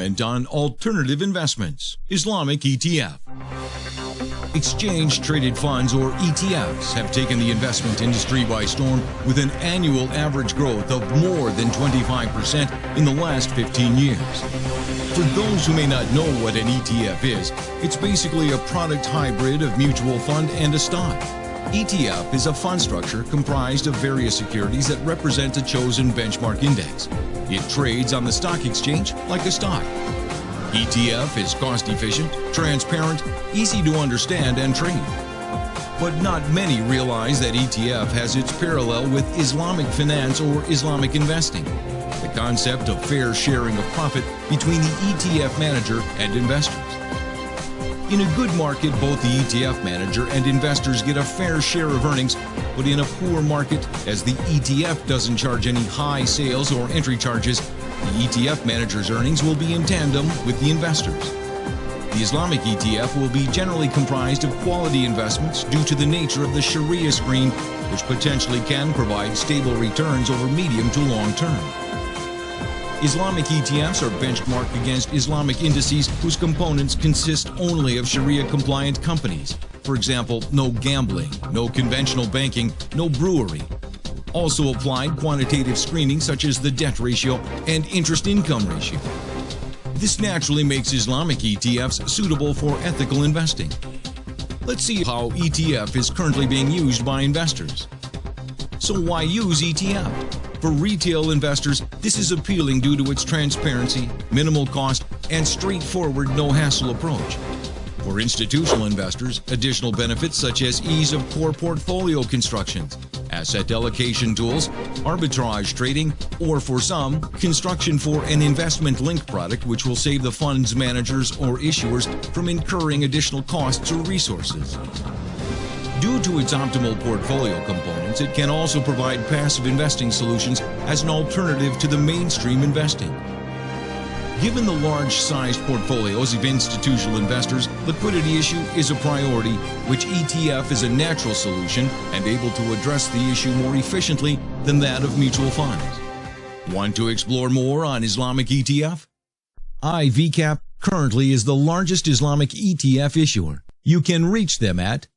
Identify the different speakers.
Speaker 1: comment on alternative investments, Islamic ETF. Exchange-traded funds, or ETFs, have taken the investment industry by storm with an annual average growth of more than 25% in the last 15 years. For those who may not know what an ETF is, it's basically a product hybrid of mutual fund and a stock. ETF is a fund structure comprised of various securities that represent a chosen benchmark index. It trades on the stock exchange like a stock. ETF is cost-efficient, transparent, easy to understand and trade. But not many realize that ETF has its parallel with Islamic finance or Islamic investing, the concept of fair sharing of profit between the ETF manager and investors. In a good market, both the ETF manager and investors get a fair share of earnings, but in a poor market, as the ETF doesn't charge any high sales or entry charges, the ETF manager's earnings will be in tandem with the investors. The Islamic ETF will be generally comprised of quality investments due to the nature of the Sharia screen, which potentially can provide stable returns over medium to long term. Islamic ETFs are benchmarked against Islamic indices whose components consist only of Sharia-compliant companies. For example, no gambling, no conventional banking, no brewery. Also applied quantitative screening such as the debt ratio and interest-income ratio. This naturally makes Islamic ETFs suitable for ethical investing. Let's see how ETF is currently being used by investors. So why use ETF? For retail investors, this is appealing due to its transparency, minimal cost, and straightforward no-hassle approach. For institutional investors, additional benefits such as ease of core portfolio constructions, asset allocation tools, arbitrage trading, or for some, construction for an investment-linked product which will save the fund's managers or issuers from incurring additional costs or resources. Due to its optimal portfolio components, it can also provide passive investing solutions as an alternative to the mainstream investing. Given the large-sized portfolios of institutional investors, liquidity issue is a priority, which ETF is a natural solution and able to address the issue more efficiently than that of mutual funds. Want to explore more on Islamic ETF? IVCAP currently is the largest Islamic ETF issuer. You can reach them at